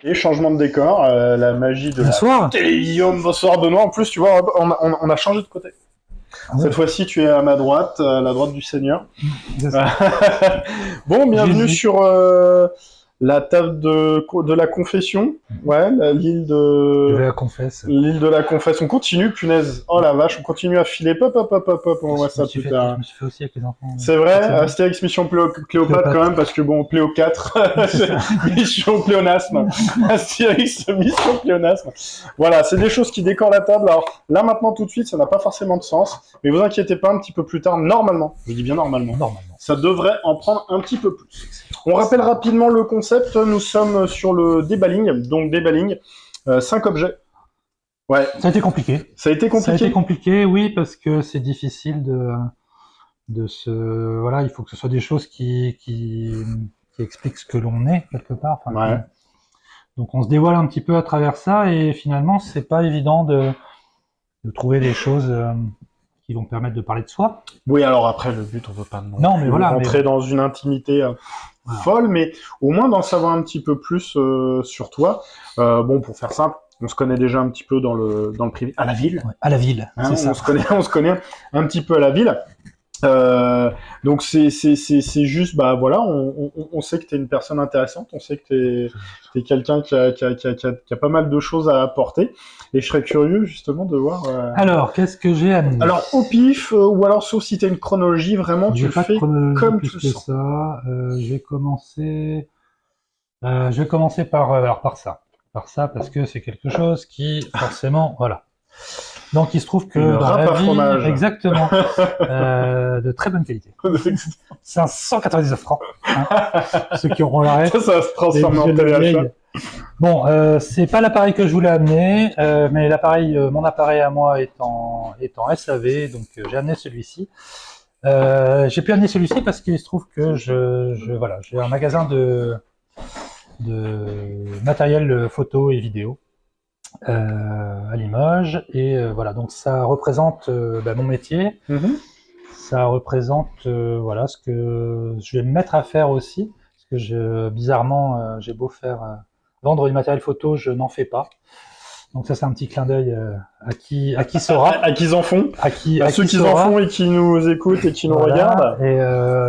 Et changement de décor, la magie de Bonsoir. la télévision. Bonsoir Benoît. En plus, tu vois, on a changé de côté. Ah ouais. Cette fois-ci, tu es à ma droite, à la droite du Seigneur. C'est ça. Bon, bienvenue Jésus. sur la table de la confession. Ouais, l'île Je vais de... la confesse. L'île de la confesse. On continue, punaise. Oh la vache, on continue à filer. Pop, pop, pop, pop, pop. On voit ça plus Je tard. me suis fait aussi avec les enfants. C'est vrai, forcément. Astérix Mission Cléopâtre Cléopâtre. quand même, parce que bon, Cléo4, C'est ça. Mission Pléonasme, Astérix Mission Pléonasme. Voilà, c'est des choses qui décorent la table. Alors là, maintenant, tout de suite, ça n'a pas forcément de sens, mais vous inquiétez pas, un petit peu plus tard, normalement, je dis bien normalement, ça devrait en prendre un petit peu plus. On rappelle rapidement le concept, nous sommes sur le déballing, donc déballing, 5 objets. Ouais. Ça a été compliqué. Ça a été compliqué. Ça a été compliqué, oui, parce que c'est difficile de se, voilà, il faut que ce soit des choses qui expliquent ce que l'on est quelque part. Enfin, Ouais. donc on se dévoile un petit peu à travers ça et finalement c'est pas évident de trouver des choses qui vont permettre de parler de soi. Oui, alors après le but, on veut pas Non, mais voilà, rentrer dans une intimité Voilà. folle, mais au moins d'en savoir un petit peu plus sur toi. Bon, pour faire simple, on se connaît déjà un petit peu dans le privé, à la ville. Ouais, à la ville, Hein, c'est ça. on se connaît un petit peu à la ville. Donc c'est juste, bah voilà, on sait que t'es une personne intéressante, on sait que t'es quelqu'un qui a pas mal de choses à apporter, et je serais curieux justement de voir. Alors, qu'est-ce que j'ai amené? Alors au pif, ou alors sauf si t'as une chronologie, vraiment tu le fais comme tu le sens. Ça. Je vais commencer par alors par ça parce que c'est quelque chose qui forcément voilà. Donc il se trouve que Une dans râpe la à vie, fromage. exactement, de très bonne qualité. 599 francs. Hein, ceux qui auront l'arrêt. Ça va se transformer en téléachat. Bon, c'est pas l'appareil que je voulais amener, mais mon appareil à moi est en SAV, donc j'ai amené celui-ci. J'ai pu amener celui-ci parce qu'il se trouve que voilà, j'ai un magasin de matériel photo et vidéo à Limoges, et voilà, donc ça représente mon métier. Mm-hmm. Ça représente voilà ce que je vais me mettre à faire aussi, parce que bizarrement j'ai beau faire vendre du matériel photo, je n'en fais pas. Donc ça c'est un petit clin d'œil à qui saura, à qui ils en font, à ceux qui en font et qui nous écoutent et qui nous regardent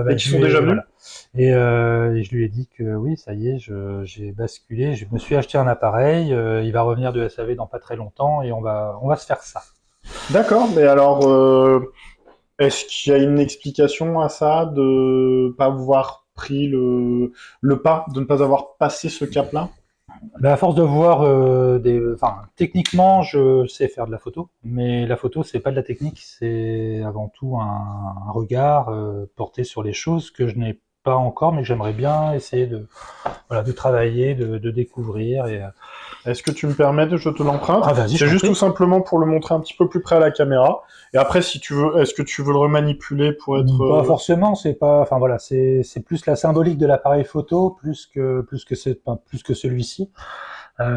et qui sont déjà venus. Voilà. Et je lui ai dit que oui, ça y est, j'ai basculé, je me suis acheté un appareil, il va revenir de SAV dans pas très longtemps et on va se faire ça. D'accord, mais alors est-ce qu'il y a une explication à ça de pas avoir pris le pas, de ne pas avoir passé ce cap-là? À force de voir techniquement, je sais faire de la photo, mais la photo, c'est pas de la technique, c'est avant tout un regard porté sur les choses que je n'ai pas encore, mais que j'aimerais bien essayer de travailler, de découvrir. Et est-ce que tu me permets, je te l'emprunte? Ah, vas-y, c'est juste tout simplement pour le montrer un petit peu plus près à la caméra. Et après, si tu veux, est-ce que tu veux le remanipuler pour être... Pas forcément, c'est pas, enfin voilà, c'est plus la symbolique de l'appareil photo, plus que celui-ci.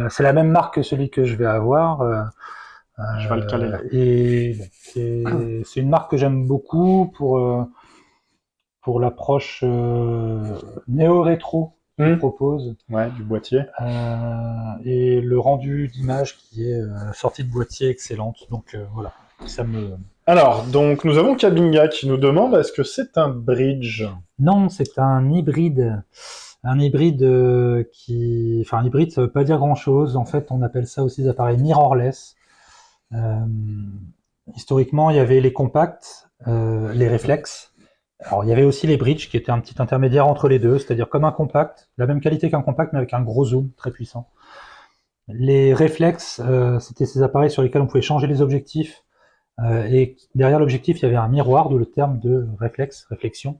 C'est la même marque que celui que je vais avoir. Je vais le caler là. Et bon, c'est une marque que j'aime beaucoup pour l'approche néo-rétro qu'il propose. Ouais, du boîtier. Et le rendu d'image qui est sortie de boîtier excellente. Donc voilà, ça me... Alors, donc nous avons Kabinga qui nous demande est-ce que c'est un bridge? Non, c'est un hybride. Un hybride enfin un hybride, ça veut pas dire grand-chose. En fait, on appelle ça aussi des appareils mirrorless. Historiquement, il y avait les compacts, les réflexes. Alors, il y avait aussi les bridges qui étaient un petit intermédiaire entre les deux, c'est-à-dire comme un compact, la même qualité qu'un compact, mais avec un gros zoom très puissant. Les réflexes, c'était ces appareils sur lesquels on pouvait changer les objectifs, et derrière l'objectif, il y avait un miroir, d'où le terme de réflexion.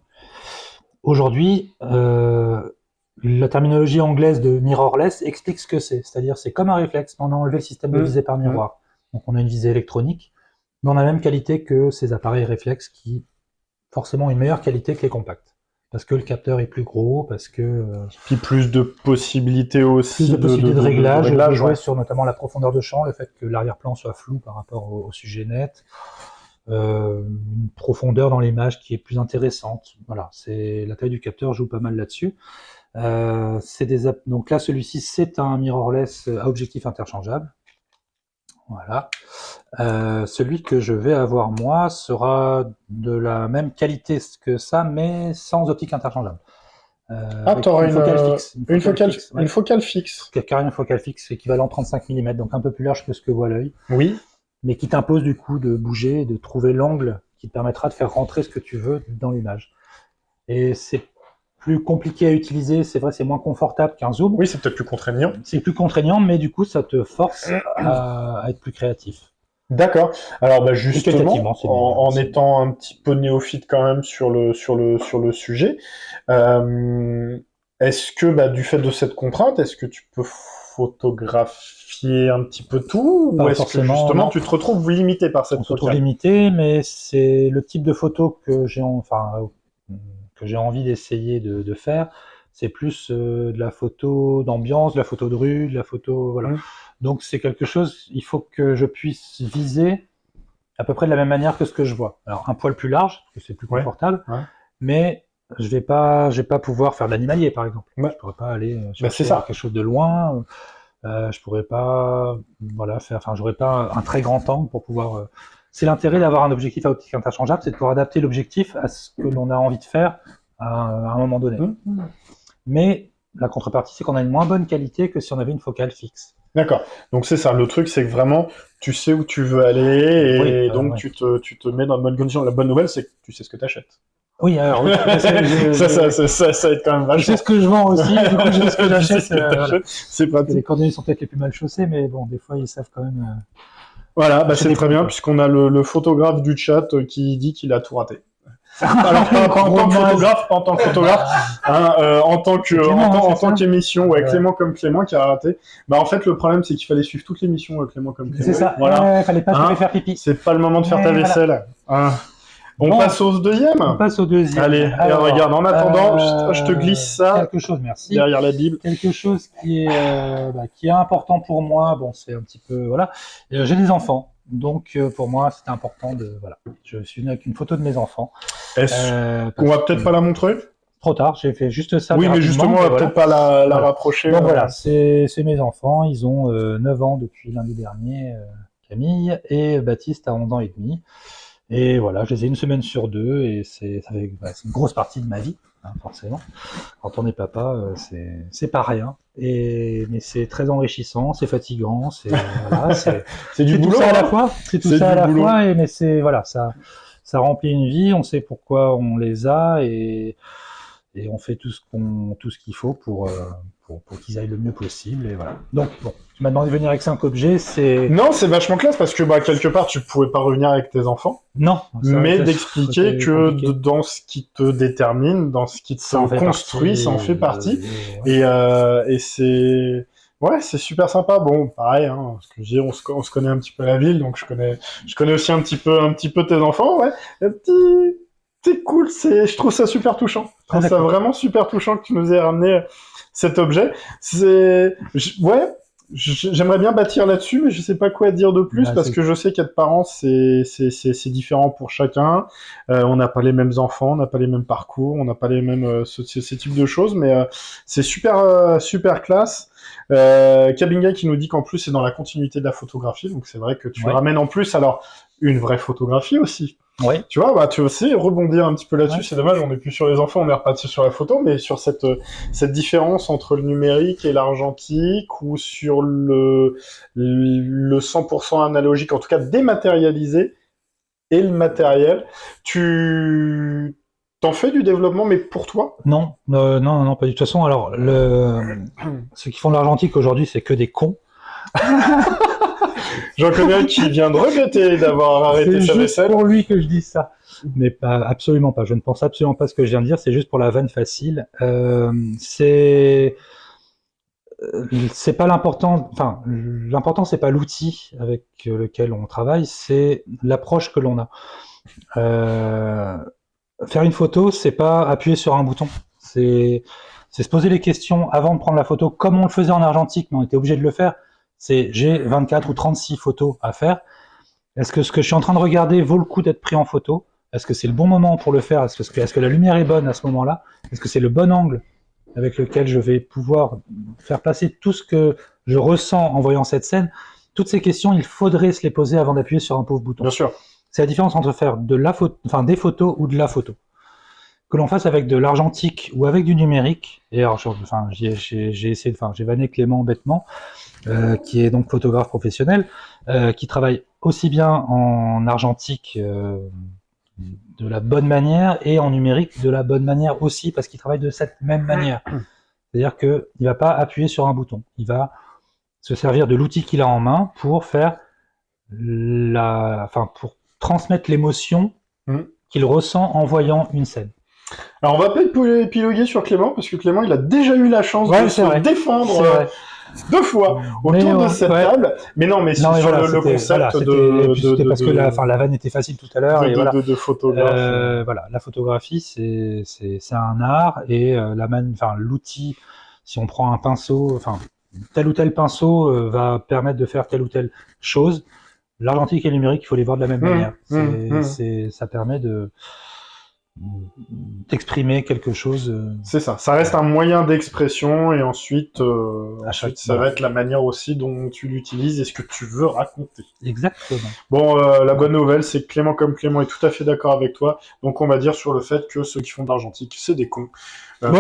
Aujourd'hui, la terminologie anglaise de mirrorless explique ce que c'est-à-dire c'est comme un réflexe, mais on a enlevé le système de visée par miroir. Donc on a une visée électronique, mais on a la même qualité que ces appareils réflexes qui forcément ont une meilleure qualité que les compacts. Parce que le capteur est plus gros, parce que... Puis plus de possibilités aussi. Plus de possibilités de réglage, de jouer ouais. sur notamment la profondeur de champ, le fait que l'arrière-plan soit flou par rapport au sujet net. Une profondeur dans l'image qui est plus intéressante. Voilà, la taille du capteur joue pas mal là-dessus. Donc là, celui-ci, c'est un mirrorless à objectif interchangeable. Voilà. Celui que je vais avoir moi sera de la même qualité que ça, mais sans optique interchangeable. Avec t'auras une focale fixe. une focale fixe. Carrément une focale fixe, équivalent 35 mm, donc un peu plus large que ce que voit l'œil, Oui. mais qui t'impose du coup de bouger, de trouver l'angle qui te permettra de faire rentrer ce que tu veux dans l'image. Et c'est plus compliqué à utiliser, c'est vrai, c'est moins confortable qu'un zoom. Oui, c'est peut-être plus contraignant. C'est plus contraignant, mais du coup, ça te force à être plus créatif. D'accord. Alors, bah, justement, en bien. étant un petit peu néophyte quand même sur le sujet, est-ce que, bah, du fait de cette contrainte, est-ce que tu peux photographier un petit peu tout, ou est-ce que justement tu te retrouves limité par cette focale ? On se retrouve limité, mais c'est le type de photo que j'ai envie d'essayer de faire. C'est plus de la photo d'ambiance, de la photo de rue, de la photo, voilà. Donc c'est quelque chose, il faut que je puisse viser à peu près de la même manière que ce que je vois. Alors un poil plus large, parce que c'est plus confortable, mais je vais pas pouvoir faire de l'animalier, par exemple. Je pourrais pas aller chercher quelque chose de loin. Je pourrais pas, j'aurais pas un très grand angle pour pouvoir. C'est l'intérêt d'avoir un objectif à optique interchangeable, c'est de pouvoir adapter l'objectif à ce que l'on a envie de faire à un moment donné. Mais la contrepartie, c'est qu'on a une moins bonne qualité que si on avait une focale fixe. D'accord. Donc c'est ça. Le truc, c'est que vraiment, tu sais où tu veux aller, et donc tu te mets dans de bonnes conditions. La bonne nouvelle, c'est que tu sais ce que tu achètes. Oui, alors oui, ça aide quand même vachement. Je sais ce que je vends aussi, du coup je sais ce que j'achète. C'est pratique. Les cordonniers sont peut-être les plus mal chaussés, mais bon, des fois ils savent quand même. Voilà, bah c'est très bien, puisqu'on a le photographe du chat qui dit qu'il a tout raté. Alors pas en tant que photographe, en tant qu'émission, Clément comme Clément qui a raté. Bah en fait le problème c'est qu'il fallait suivre toutes les missions Clément comme Clément. C'est ça. Voilà. Fallait pas faire pipi. C'est pas le moment de faire ta vaisselle. On passe au deuxième. On passe au deuxième. Allez, alors, regarde, en attendant, je te glisse ça. Quelque chose, merci. Derrière la Bible. Quelque chose qui est important pour moi. Bon, c'est un petit peu, voilà. J'ai des enfants. Donc, pour moi, c'était important je suis venu avec une photo de mes enfants. On va peut-être pas la montrer? Trop tard, j'ai fait juste ça. Oui, mais justement, on va peut-être pas la rapprocher. Donc voilà, c'est mes enfants. Ils ont 9 ans depuis lundi dernier, Camille, et Baptiste a 11 ans et demi. Et voilà, je les ai une semaine sur deux, et c'est une grosse partie de ma vie, forcément. Quand on est papa, c'est pas rien. Mais c'est très enrichissant, c'est fatigant, c'est du boulot, tout ça à la fois. C'est tout ça à la fois, mais ça remplit une vie. On sait pourquoi on les a, et on fait tout ce qu'il faut pour qu'ils aillent le mieux possible, et voilà. Donc bon, tu m'as demandé de venir avec 5 objets, Non, c'est vachement classe, parce que quelque part tu pouvais pas revenir avec tes enfants. Non. Mais d'expliquer que dans ce qui te détermine, dans ce qui te construit, ça en fait partie. Et c'est c'est super sympa. Bon, pareil, parce que je dis, on se connaît un petit peu la ville, donc je connais aussi un petit peu tes enfants, c'est cool, je trouve ça super touchant. Je trouve ça vraiment super touchant que tu nous aies ramené cet objet. J'aimerais bien bâtir là-dessus, mais je sais pas quoi dire de plus, parce que je sais qu'être parent, c'est différent pour chacun. On n'a pas les mêmes enfants, on n'a pas les mêmes parcours, on n'a pas les mêmes ces types de choses, mais c'est super classe. Kabinga qui nous dit qu'en plus c'est dans la continuité de la photographie, donc c'est vrai que tu ramènes en plus alors une vraie photographie aussi. Oui. Tu vois, tu aussi rebondir un petit peu là-dessus. C'est dommage, on est plus sur les enfants, on est reparti sur la photo, mais sur cette différence entre le numérique et l'argentique, ou sur le 100% analogique, en tout cas dématérialisé, et le matériel. Tu t'en fais du développement, mais pour toi? Non, pas du tout. De toute façon, alors ceux qui font de l'argentique aujourd'hui, c'est que des cons. J'en connais un qui vient de regretter d'avoir arrêté sa vaisselle. C'est pour lui que je dis ça. Mais absolument pas. Je ne pense absolument pas ce que je viens de dire. C'est juste pour la vanne facile. C'est pas l'important. Enfin, l'important, c'est pas l'outil avec lequel on travaille, c'est l'approche que l'on a. Faire une photo, c'est pas appuyer sur un bouton. C'est se poser les questions avant de prendre la photo, comme on le faisait en argentique, mais on était obligé de le faire. J'ai 24 ou 36 photos à faire. Est-ce que ce que je suis en train de regarder vaut le coup d'être pris en photo? Est-ce que c'est le bon moment pour le faire? Est-ce que la lumière est bonne à ce moment-là? Est-ce que c'est le bon angle avec lequel je vais pouvoir faire passer tout ce que je ressens en voyant cette scène. Toutes ces questions, il faudrait se les poser avant d'appuyer sur un pauvre bouton. Bien sûr. C'est la différence entre faire des photos ou de la photo. Que l'on fasse avec de l'argentique ou avec du numérique. Et alors, j'ai vanné Clément bêtement, qui est donc photographe professionnel, qui travaille aussi bien en argentique de la bonne manière et en numérique de la bonne manière aussi, parce qu'il travaille de cette même manière. C'est-à-dire qu'il ne va pas appuyer sur un bouton. Il va se servir de l'outil qu'il a en main pour pour transmettre l'émotion qu'il ressent en voyant une scène. Alors, on va pas épiloguer sur Clément, parce que Clément, il a déjà eu la chance de se défendre 2 fois autour de cette table. Mais non, mais sur le concept c'était parce que la vanne était facile tout à l'heure. De photographe. La photographie, c'est un art, et l'outil, si on prend un pinceau, tel ou tel pinceau va permettre de faire telle ou telle chose. L'argentique et le numérique, il faut les voir de la même manière. Ça permet d'exprimer quelque chose. C'est ça. Ça reste un moyen d'expression, et ensuite, ça va être la manière aussi dont tu l'utilises et ce que tu veux raconter. Exactement. Bon, la bonne nouvelle, c'est que Clément est tout à fait d'accord avec toi. Donc, on va dire sur le fait que ceux qui font de l'argentique, c'est des cons.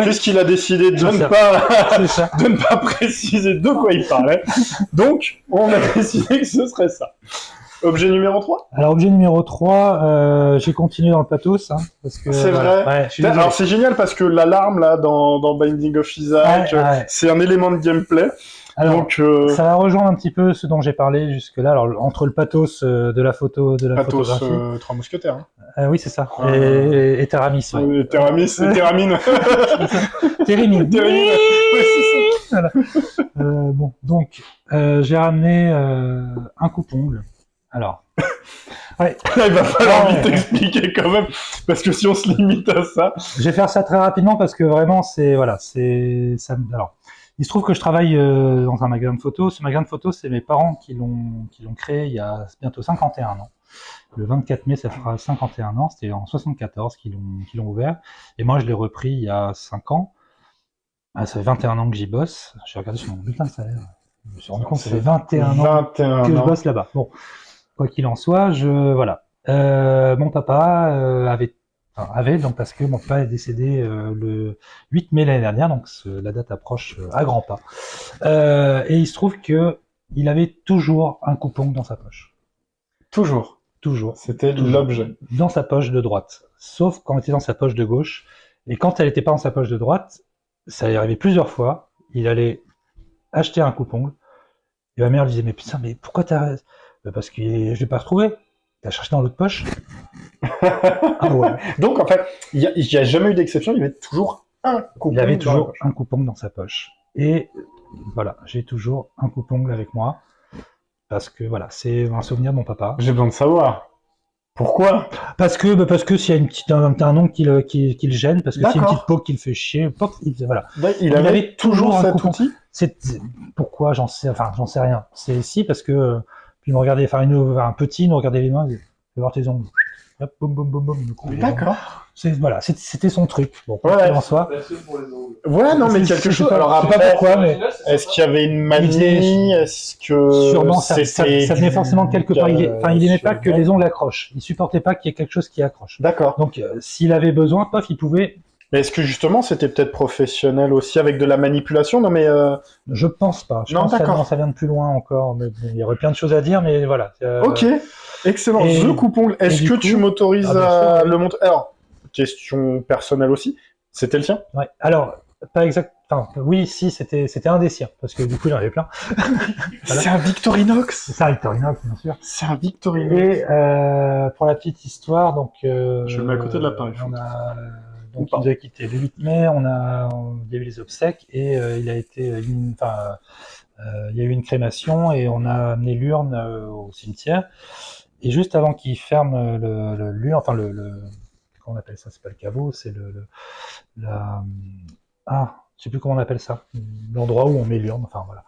Puisqu'il a décidé de ne pas préciser de quoi il parlait. Donc, on a décidé que ce serait ça. Objet numéro 3 ? Alors, objet numéro 3, j'ai continué dans le pathos. Parce que, c'est vrai. Alors, c'est génial parce que l'alarme, là, dans Binding of Isaac, c'est un élément de gameplay. Alors, donc, ça va rejoindre un petit peu ce dont j'ai parlé jusque-là. Alors, entre le pathos de la photographie. 3 mousquetaires. Oui, c'est ça. Et Théramis. Ouais. Théramine. Térimine. Ouais, c'est ça. Voilà. Donc, j'ai ramené un coupe-ongle. Alors, là, il va falloir vite expliquer quand même, parce que si on se limite à ça... Je vais faire ça très rapidement, parce que vraiment, alors, il se trouve que je travaille dans un magasin de photos. Ce magasin de photos, c'est mes parents qui l'ont créé il y a bientôt 51 ans. Le 24 mai, ça fera 51 ans. C'était en 74 qu'ils l'ont ouvert. Et moi, je l'ai repris il y a 5 ans. Ça fait 21 ans que j'y bosse. J'ai regardé sur mon bulletin de salaire. Je me suis rendu compte que ça fait 21 ans que je bosse là-bas. Bon. Quoi qu'il en soit, mon papa avait, donc parce que mon papa est décédé le 8 mai l'année dernière, donc la date approche à grands pas. Et il se trouve que il avait toujours un coupe-ongle dans sa poche. Toujours. C'était l'objet. Dans sa poche de droite. Sauf quand elle était dans sa poche de gauche. Et quand elle n'était pas dans sa poche de droite, ça y arrivait plusieurs fois. Il allait acheter un coupe-ongle. Et ma mère lui disait, mais putain, mais pourquoi t'as... Parce que je l'ai pas retrouvé. T'as cherché dans l'autre poche. Ah ouais. Donc en fait, il y a jamais eu d'exception. Il y avait toujours un coupe-ongle. Il avait toujours un coupe-ongle dans sa poche. Et voilà, j'ai toujours un coupe-ongle avec moi. Parce que voilà, c'est un souvenir de mon papa. J'ai besoin de savoir. Pourquoi ? Parce que s'il y a un ongle qui le gêne, parce que s'il y a une petite peau qui le fait chier, voilà. Il avait toujours cet outil. Pourquoi ? J'en sais rien. C'est si, parce que puis il me regardait, un petit, il nous regardait les mains, il va voir tes ongles. Hop, boum, boum, boum, boum. D'accord. C'était son truc. Bon, en soi. Ouais, non, mais quelque chose. Alors après, pas pourquoi, mais est-ce qu'il y avait une manie ? Est-ce que sûrement ça venait forcément de quelque part. Il aimait pas que les ongles accrochent. Il supportait pas qu'il y ait quelque chose qui accroche. D'accord. Donc, s'il avait besoin, il pouvait. Mais est-ce que justement c'était peut-être professionnel aussi avec de la manipulation ? Non, mais je pense pas. Je pense que ça vient de plus loin encore. Mais il y aurait plein de choses à dire, mais voilà. Ok, excellent. The coupe-ongle. Est-ce que tu m'autorises à le montrer ? Alors, question personnelle aussi. C'était le tien ? Ouais. Alors, pas exact. Enfin, oui, si, c'était un des siens, parce que du coup, il y en avait plein. Voilà. C'est un Victorinox. C'est un Victorinox, bien sûr. C'est un Victorinox. Et pour la petite histoire, donc. Je le mets à côté de l'appareil. Donc, il nous a quitté le 8 mai. Il y a eu les obsèques et il y a eu une crémation et on a amené l'urne au cimetière. Et juste avant qu'il ferme l'urne, comment on appelle ça ? C'est pas le caveau, c'est je sais plus comment on appelle ça. L'endroit où on met l'urne, enfin voilà.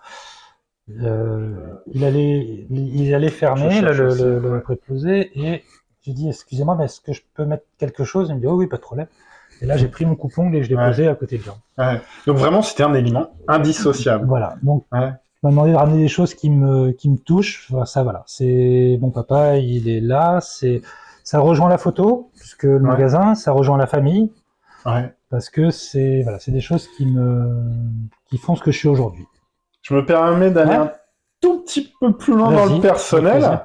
Il allait fermer le préposé et j'ai dit, excusez-moi, mais est-ce que je peux mettre quelque chose ? Il me dit, oh oui, pas de problème. Et là, j'ai pris mon coupe-ongle et je l'ai posé à côté de là. Ouais. Donc vraiment, c'était un élément indissociable. Voilà. Donc, Ouais. il m'a demandé de ramener des choses qui me touchent. Enfin, ça, voilà. C'est mon papa, il est là. Ça rejoint la photo, puisque le magasin, ça rejoint la famille. Ouais. Parce que c'est des choses qui font ce que je suis aujourd'hui. Je me permets d'aller un tout petit peu plus loin dans le personnel.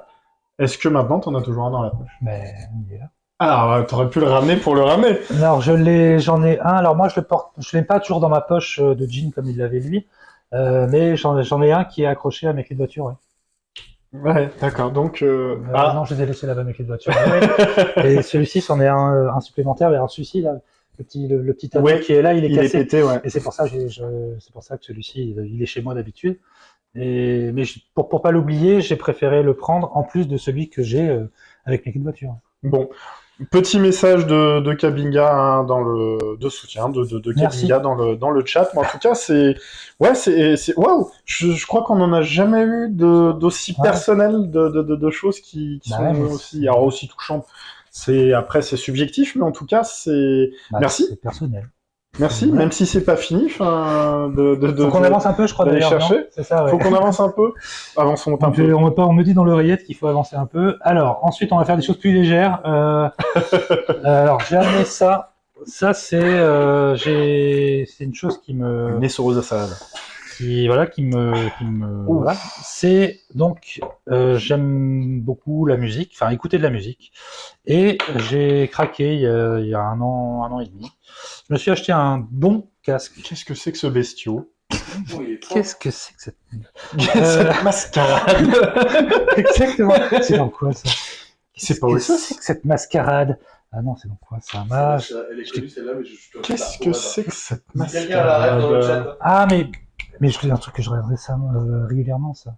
Est-ce que maintenant, t'en as toujours un dans la poche? Mais il est là. Alors, t'aurais pu le ramener pour le ramener. Alors, j'en ai un. Alors moi, je l'ai pas toujours dans ma poche de jean comme il l'avait lui, mais j'en ai un qui est accroché à mes clés de voiture. Ouais, d'accord. Donc, non, je les ai laissés là-bas mes clés de voiture. Et celui-ci, c'en est un supplémentaire. Alors celui-ci, là, le petit tableau qui est là, il est cassé. Pété, ouais. Et c'est pour ça, c'est pour ça que celui-ci, il est chez moi d'habitude. Mais pour pas l'oublier, j'ai préféré le prendre en plus de celui que j'ai avec mes clés de voiture. Bon. Petit message de Kabinga hein, de soutien de Kabinga dans le chat. Mais en tout cas, c'est waouh. Je crois qu'on n'en a jamais eu d'aussi personnel de choses qui sont aussi touchantes. Après c'est subjectif, mais en tout cas c'est merci. C'est personnel. Merci, même si c'est pas fini. Faut qu'on avance un peu, je crois, d'ailleurs. Chercher. C'est ça, Faut qu'on avance un peu. Avançons un peu. On me dit dans l'oreillette qu'il faut avancer un peu. Alors, ensuite, on va faire des choses plus légères. Alors, j'ai amené ça. Ça, c'est une chose qui me... Né sur Rosa Salade. Voilà. C'est donc, j'aime beaucoup la musique, enfin, écouter de la musique. Et j'ai craqué il y a un an et demi. Je me suis acheté un bon casque. Qu'est-ce que c'est que ce bestiau? Qu'est-ce que c'est que cette mascarade? Exactement. C'est dans quoi ça? C'est pas où ça? C'est que cette mascarade? Ah non, c'est dans quoi ça? Elle est connue celle-là, mais je Qu'est-ce que c'est que cette quelqu'un la rêve dans le chat. mascarade? Ah mais je fais un truc que je regarde régulièrement ça.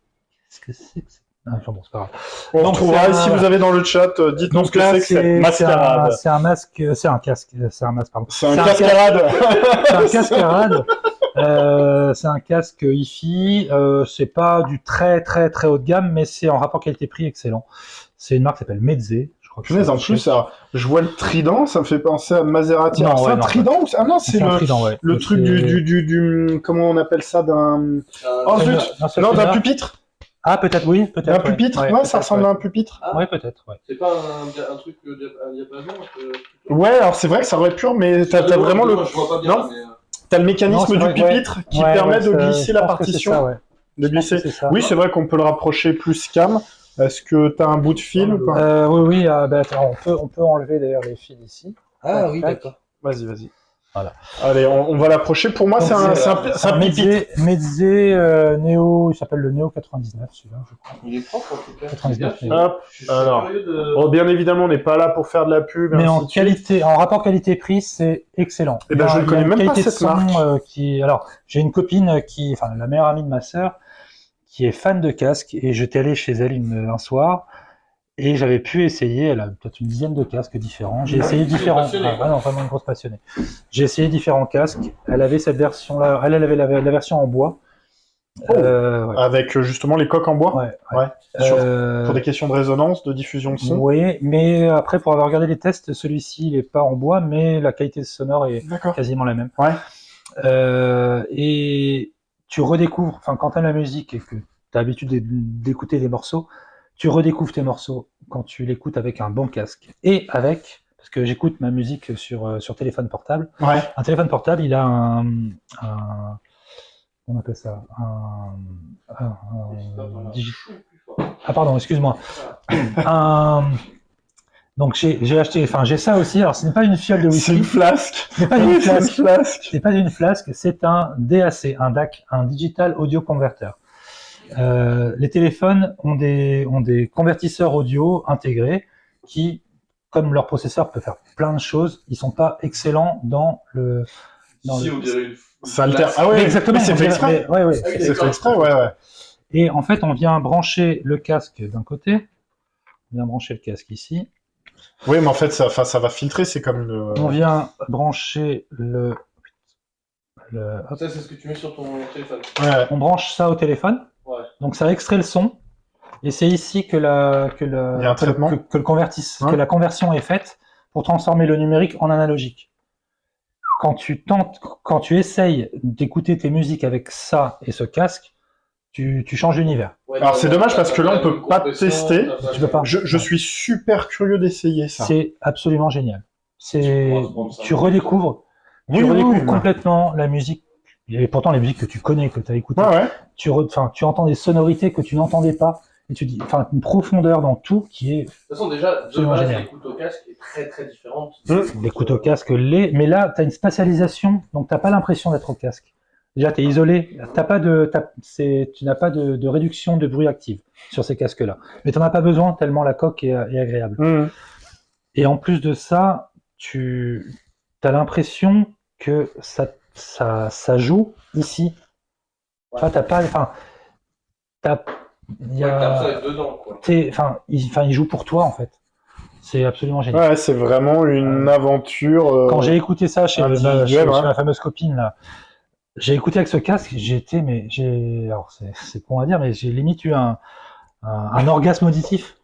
Qu'est-ce que c'est que ça? Ah, enfin bon, c'est pas grave. On retrouvera, si vous avez dans le chat, dites-nous ce que c'est que cette mascarade. C'est un masque, c'est un casque, c'est un masque, pardon. C'est un cascarade. C'est un cascarade. C'est un casque hi-fi. C'est pas du très très très haut de gamme, mais c'est en rapport qualité-prix excellent. C'est une marque qui s'appelle Meze. Je crois que Mais en plus, alors, je vois le trident, ça me fait penser à Maserati. Non, c'est un trident ou ah non, c'est un trident, ouais. le truc du comment on appelle ça d'un oh zut, non d'un pupitre. Ah peut-être oui, peut-être. Un pupitre, ouais, ça ressemble à un pupitre. Ouais, peut-être, ouais. C'est pas un truc un diapason Ouais, alors c'est vrai que ça aurait pu, mais t'as vraiment le je vois pas bien, non, t'as le mécanisme du pupitre qui permet de glisser la partition. De glisser. Oui, c'est vrai qu'on peut le rapprocher plus cam. Est-ce que t'as un bout de fil ou pas? Oui, attends, on peut enlever d'ailleurs les fils ici. Ah oui, d'accord. Vas-y. Voilà. Allez, on va l'approcher. Pour moi, c'est un Meze Neo, il s'appelle le Neo 99, celui-là, je crois. Il est propre en tout cas. 99. Hop, alors. Bon, bien évidemment, on n'est pas là pour faire de la pub. Mais en rapport qualité-prix, c'est excellent. Eh ben, je ne connais même pas cette marque. Alors, j'ai une copine la meilleure amie de ma sœur, qui est fan de casques, et j'étais allé chez elle un soir. Et j'avais pu essayer, elle a peut-être une dizaine de casques différents. J'ai essayé différents. Non, vraiment une grosse passionnée. J'ai essayé différents casques. Elle avait cette version-là. Elle avait la version en bois. Avec justement les coques en bois. Ouais. Pour des questions de résonance, de diffusion de son. Oui, mais après, pour avoir regardé les tests, celui-ci, il n'est pas en bois, mais la qualité sonore est quasiment la même. Ouais. Et tu redécouvres, quand tu as la musique et que tu as l'habitude d'écouter des morceaux, tu redécouvres tes morceaux quand tu l'écoutes avec un bon casque. Et parce que j'écoute ma musique sur téléphone portable. Ouais. Un téléphone portable, il a on appelle ça Ah pardon, excuse-moi. Donc j'ai ça aussi. Alors ce n'est pas une fiole de whisky. C'est une flasque. Ce n'est pas une flasque. C'est pas une flasque. C'est un DAC, un DAC, un Digital Audio Converter. Les téléphones ont des convertisseurs audio intégrés qui, comme leur processeur peut faire plein de choses, ils sont pas excellents dans le. On dirait une. Ça altère. Ah ouais, exactement. Mais c'est fait exprès. Ouais. C'est fait exprès, ouais. Et en fait, on vient brancher le casque d'un côté. On vient brancher le casque ici. Oui, mais en fait, ça va filtrer. C'est comme On vient brancher Ça, c'est ce que tu mets sur ton téléphone. Ouais. On branche ça au téléphone. Ouais. Donc ça extrait le son. Et c'est ici que Il y a un traitement. que la conversion est faite pour transformer le numérique en analogique. quand tu essayes d'écouter tes musiques avec ça et ce casque, tu changes d'univers. Ouais, Alors, t'as- c'est dommage t'as- parce t'as que là, on une peut pas compression, tester. t'as pas Tu peux pas. Je suis super curieux d'essayer ça. C'est absolument génial. C'est, pourras se prendre ça. tu redécouvres, Oui, oui, oui, complètement la musique. Et pourtant, les musiques que tu connais, que tu as écoutées, Ouais, ouais. tu entends des sonorités que tu n'entendais pas. Et tu dis, enfin, une profondeur dans tout qui est De toute façon, déjà, de Absolument base, génial. l'écoute au casque est très très différente. l'écoute au casque, mais là, tu as une spatialisation, donc tu n'as pas l'impression d'être au casque. Déjà, tu es isolé, tu n'as pas de réduction de bruit active sur ces casques-là. Mais tu n'en as pas besoin tellement la coque est agréable. Mmh. Et en plus de ça, tu as l'impression que ça joue ici. Ouais. Enfin, t'as pas, enfin, il y Ouais, t'as l'impression a, d'être dedans, quoi. il joue pour toi en fait. C'est absolument génial. Ouais, c'est vraiment une aventure. Quand j'ai écouté ça chez individuel, ouais. ma fameuse copine là, j'ai écouté avec ce casque, alors c'est con à dire, mais j'ai limite eu un orgasme auditif.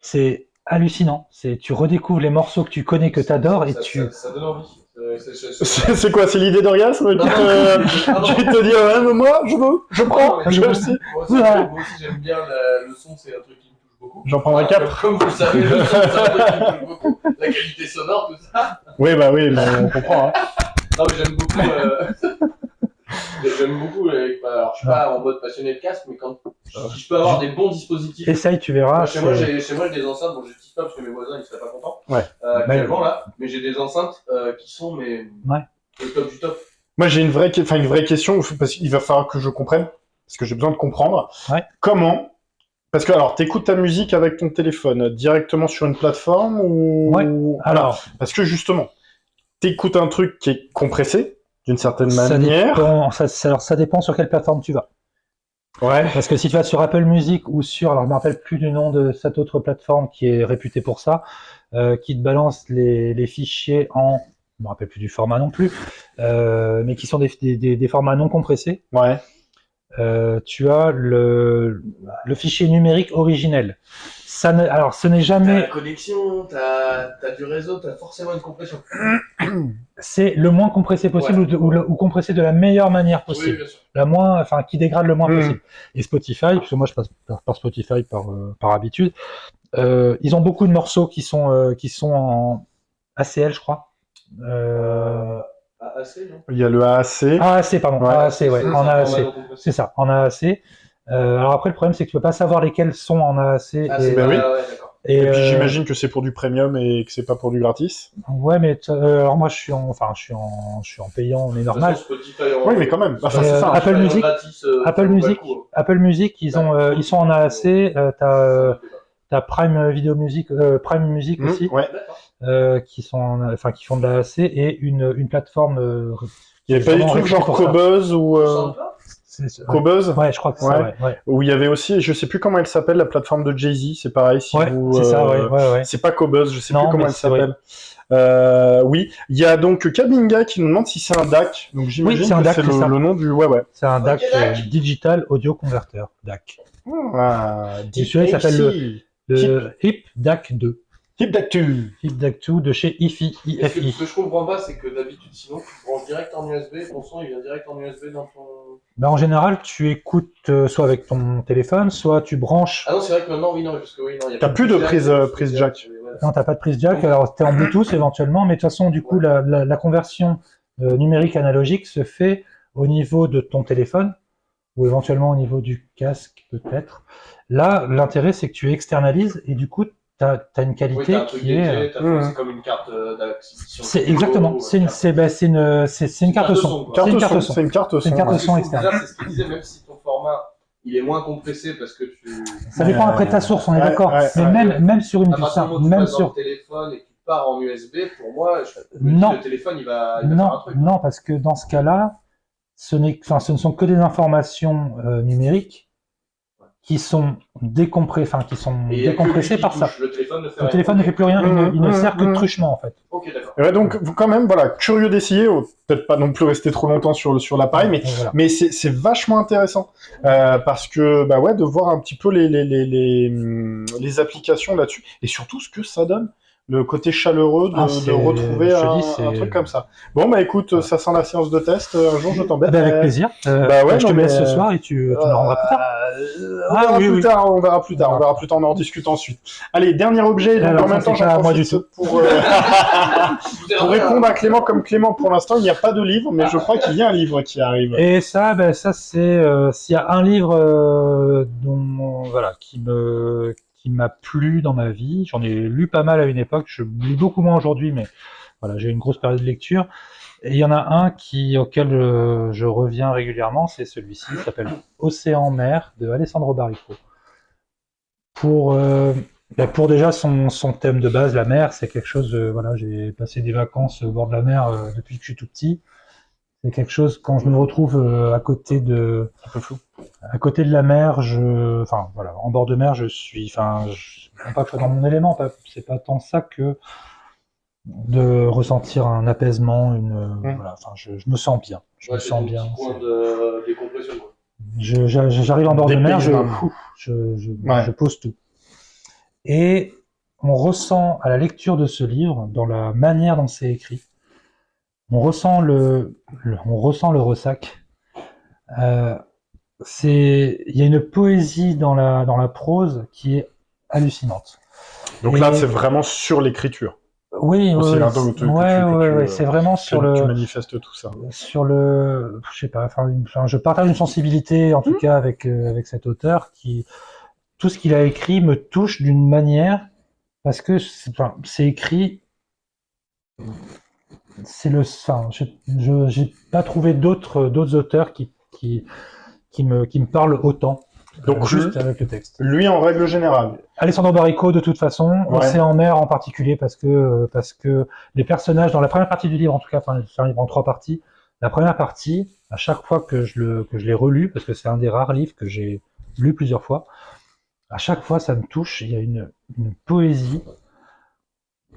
C'est hallucinant. Tu redécouvres les morceaux que tu connais, que tu adores, et Ça donne envie. C'est quoi, c'est l'idée d'orgasme qui te dit ouais, mais moi je prends, mais- je Moi sais. aussi, moi aussi, j'aime bien le son, c'est un truc qui me touche beaucoup. J'en prendrai 4. Comme vous le savez, le son, c'est un truc qui me touche beaucoup. La qualité sonore, tout ça. Oui, bah oui, mais on comprend. Hein. Non, mais j'aime beaucoup. J'aime beaucoup. Alors, je suis pas en mode passionné de casque, mais quand si je peux avoir des bons dispositifs. essaye, tu verras. Moi, chez moi, j'ai des enceintes. Bon, je dis pas parce que mes voisins ils seraient pas contents. Ouais. Actuellement là, mais j'ai des enceintes qui sont le top du top. Moi, j'ai une vraie question, parce qu'il va falloir que je comprenne, parce que j'ai besoin de comprendre. Ouais. Comment? Parce que, alors, t'écoutes ta musique avec ton téléphone directement sur une plateforme ou... Ouais. Alors, parce que justement, t'écoutes un truc qui est compressé, d'une certaine ça manière. ça dépend sur quelle plateforme tu vas. Ouais. Parce que si tu vas sur Apple Music ou alors je me rappelle plus du nom de cette autre plateforme qui est réputée pour ça, qui te balance les fichiers je me rappelle plus du format non plus, mais qui sont des formats non compressés. Ouais. Tu as le fichier numérique originel. Alors ce n'est T'as jamais. la connexion, t'as du réseau, t'as forcément une compression. C'est le moins compressé possible ou compressé de la meilleure manière possible. Oui, bien sûr. La moins, enfin, qui dégrade le moins possible. Et Spotify, parce que moi je passe par Spotify par habitude, ils ont beaucoup de morceaux qui sont en ACL, je crois. AAC, non? Il y a le AAC. AAC, pardon. Ouais. AAC, ouais, en AAC. C'est ça, en AAC. Alors après, le problème, c'est que tu peux pas savoir lesquels sont en AAC. Ben oui. Ouais, d'accord. Et puis j'imagine que c'est pour du premium et que c'est pas pour du gratis. Ouais, mais alors moi je suis en payant, mais normal. Oui, mais quand même. Enfin, c'est ça. Apple Music, Apple Music, ils sont en AAC. T'as Prime Video Music, Prime Music aussi, Ouais. qui font de l'AAC et une plateforme. Il y avait pas des trucs genre Qobuz ou Qobuz? Ouais, je crois que c'est ça. Ouais. Où il y avait aussi, je sais plus comment elle s'appelle, la plateforme de Jay-Z, c'est pareil. Si vous, c'est ça, ouais. C'est pas Qobuz, je sais Non, plus comment mais elle c'est vrai. s'appelle. Oui, il y a donc Kabinga qui nous demande si c'est un DAC. Donc j'imagine c'est un que DAC, c'est c'est ça. le nom du. Ouais. C'est un DAC, Digital Audio Converter, DAC. Ah, Et celui-là, il s'appelle le HIP DAC 2. Hip DAC 2. HIP DAC 2 de chez IFI. Ce que je comprends pas, c'est que d'habitude, sinon, tu branches direct en USB, ton son il vient direct en USB dans ton. Ben, en général, tu écoutes soit avec ton téléphone, soit tu branches. Ah non, c'est vrai que maintenant, oui, non, parce que oui, non, il y a T'as plus de prise jack. Non, t'as pas de prise jack. Alors, t'es en Bluetooth éventuellement, mais de toute façon, du coup, la conversion numérique analogique se fait au niveau de ton téléphone ou éventuellement au niveau du casque, peut-être. Là, l'intérêt, c'est que tu externalises et du coup, t'as une qualité qui est. C'est comme une carte d'acquisition. C'est exactement. C'est une carte son. C'est une carte son. C'est une carte son externe. C'est ce qu'il disait, même si ton format il est moins compressé parce que tu. Ça dépend après de ta source, on est d'accord. Mais même sur une même sur le téléphone et que tu pars en USB, pour moi, le téléphone il va faire un truc. Non, parce que dans ce cas-là, ce ne sont que des informations numériques qui sont décompressées par ça. Le téléphone ne fait plus rien, il ne sert que de truchement en fait. Ok, d'accord. Ouais, donc quand même, voilà, curieux d'essayer, peut-être pas non plus rester trop longtemps sur l'appareil, mais c'est vachement intéressant parce que de voir un petit peu les applications là-dessus et surtout ce que ça donne. le côté chaleureux de retrouver un truc comme ça. Bon, bah écoute, ça sent la séance de test. Un jour, je t'embête. Avec plaisir. Bah ouais, je te non, laisse mais, ce soir et tu me rendras plus tard. On verra plus tard, on en discute ensuite. Allez, dernier objet, donc Alors, en même ça, temps, c'est pas à j'en moi du profite tout. pour répondre à Clément comme Clément. Pour l'instant, il n'y a pas de livre, mais je crois qu'il y a un livre qui arrive. Et ça, c'est s'il y a un livre qui m'a plu dans ma vie. J'en ai lu pas mal à une époque. Je lis beaucoup moins aujourd'hui, mais voilà, j'ai une grosse période de lecture. Et il y en a un auquel je reviens régulièrement, c'est celui-ci. Il s'appelle Océan-Mer de Alessandro Baricco. Pour déjà son thème de base, la mer, c'est quelque chose. Voilà, j'ai passé des vacances au bord de la mer depuis que je suis tout petit. C'est quelque chose, quand je me retrouve à côté de la mer, en bord de mer, pas que je sois dans mon élément, c'est pas tant ça que de ressentir un apaisement, je me sens bien. Je me sens bien. Point de décompression, quoi. J'arrive en bord de mer, je pose tout. Et on ressent à la lecture de ce livre, dans la manière dont c'est écrit, on ressent le ressac. Il y a une poésie dans la prose qui est hallucinante. Donc là, c'est vraiment sur l'écriture. Oui, oui, c'est vraiment sur tu manifestes tout ça. Je sais pas, je partage une sensibilité, en tout cas, avec cet auteur tout ce qu'il a écrit me touche d'une manière, parce que c'est écrit. J'ai pas trouvé d'autres auteurs qui me parlent autant. Donc juste avec le texte. Lui en règle générale. Alessandro Baricco de toute façon, Océan-Mer en particulier parce que les personnages dans la première partie du livre, en tout cas, c'est un livre en 3 parties. La première partie, à chaque fois que je l'ai relu, parce que c'est un des rares livres que j'ai lu plusieurs fois, à chaque fois ça me touche. Il y a une poésie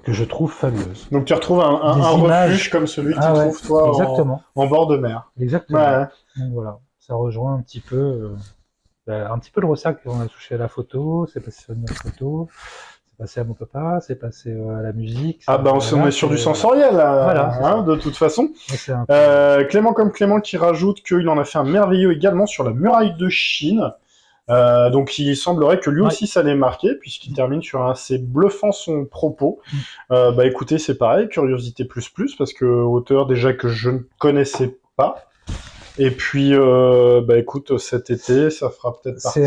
que je trouve fabuleuse. Donc tu retrouves un refuge comme celui que tu trouves toi en bord de mer. Exactement. Ouais. Donc voilà, ça rejoint un petit peu le ressac qu'on a touché à la photo, c'est passé sur une autre photo, c'est passé à mon papa, c'est passé à la musique. On est sur du sensoriel là, de toute façon. Clément comme Clément qui rajoute qu'il en a fait un merveilleux également sur la muraille de Chine. Donc il semblerait que lui aussi ça l'ait marqué, puisqu'il termine sur un assez bluffant son propos. Écoutez, c'est pareil, curiosité plus, parce que auteur déjà que je ne connaissais pas. Et puis, écoute, cet été, ça fera peut-être partie...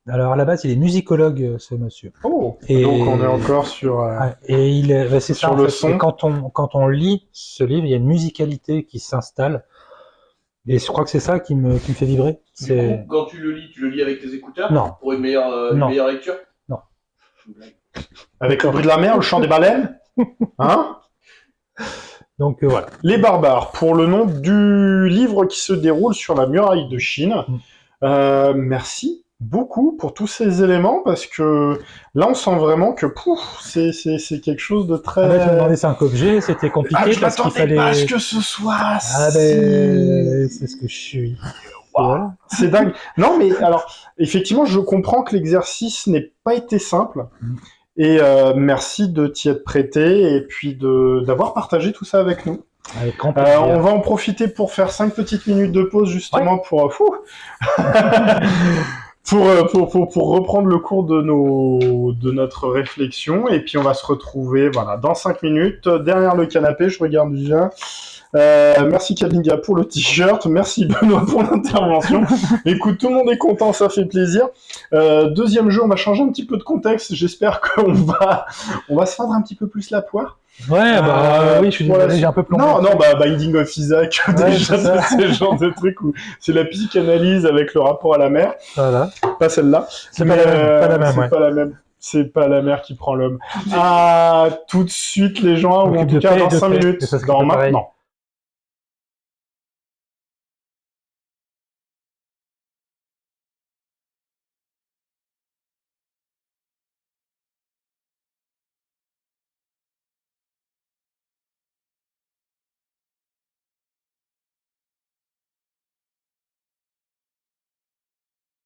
Alors, à la base, il est musicologue, ce monsieur. Oh. Et donc, on est encore sur... et c'est sur le son. Et quand on lit ce livre, il y a une musicalité qui s'installe. Et je crois que c'est ça qui me fait vibrer. Du coup, quand tu le lis avec tes écouteurs? Non. Pour une meilleure lecture? Non. Avec le bruit de la mer, le chant des baleines? Hein? Donc voilà. Les barbares, pour le nom du livre qui se déroule sur la muraille de Chine. Merci beaucoup pour tous ces éléments, parce que là on sent vraiment que c'est quelque chose de très... Ah bah, tu m'as demandé 5 objets, c'était compliqué parce qu'il fallait... pas à ce que ce soit c'est ce que je suis. Voilà. C'est dingue. Non mais alors, effectivement, je comprends que l'exercice n'ait pas été simple. Et merci de t'y être prêté et puis d'avoir partagé tout ça avec nous. Avec grand plaisir. On va en profiter pour faire 5 petites minutes de pause justement pour reprendre le cours de notre réflexion, et puis on va se retrouver dans 5 minutes derrière le canapé. Je regarde déjà. Merci Kalinga pour le t-shirt, merci Benoît pour l'intervention. Écoute, tout le monde est content, ça fait plaisir. Deuxième jeu, on va changer un petit peu de contexte. J'espère qu'on va se fendre un petit peu plus la poire. Ouais, oui, je suis désolé, j'ai un peu plombé. Non, Binding of Isaac, déjà, c'est le genre de truc où c'est la psychanalyse avec le rapport à la mer. Voilà. Pas celle-là. C'est pas la même. C'est pas la même. C'est pas la mer qui prend l'homme. Tout de suite, les gens, ou en tout cas dans 5 minutes. Dans maintenant.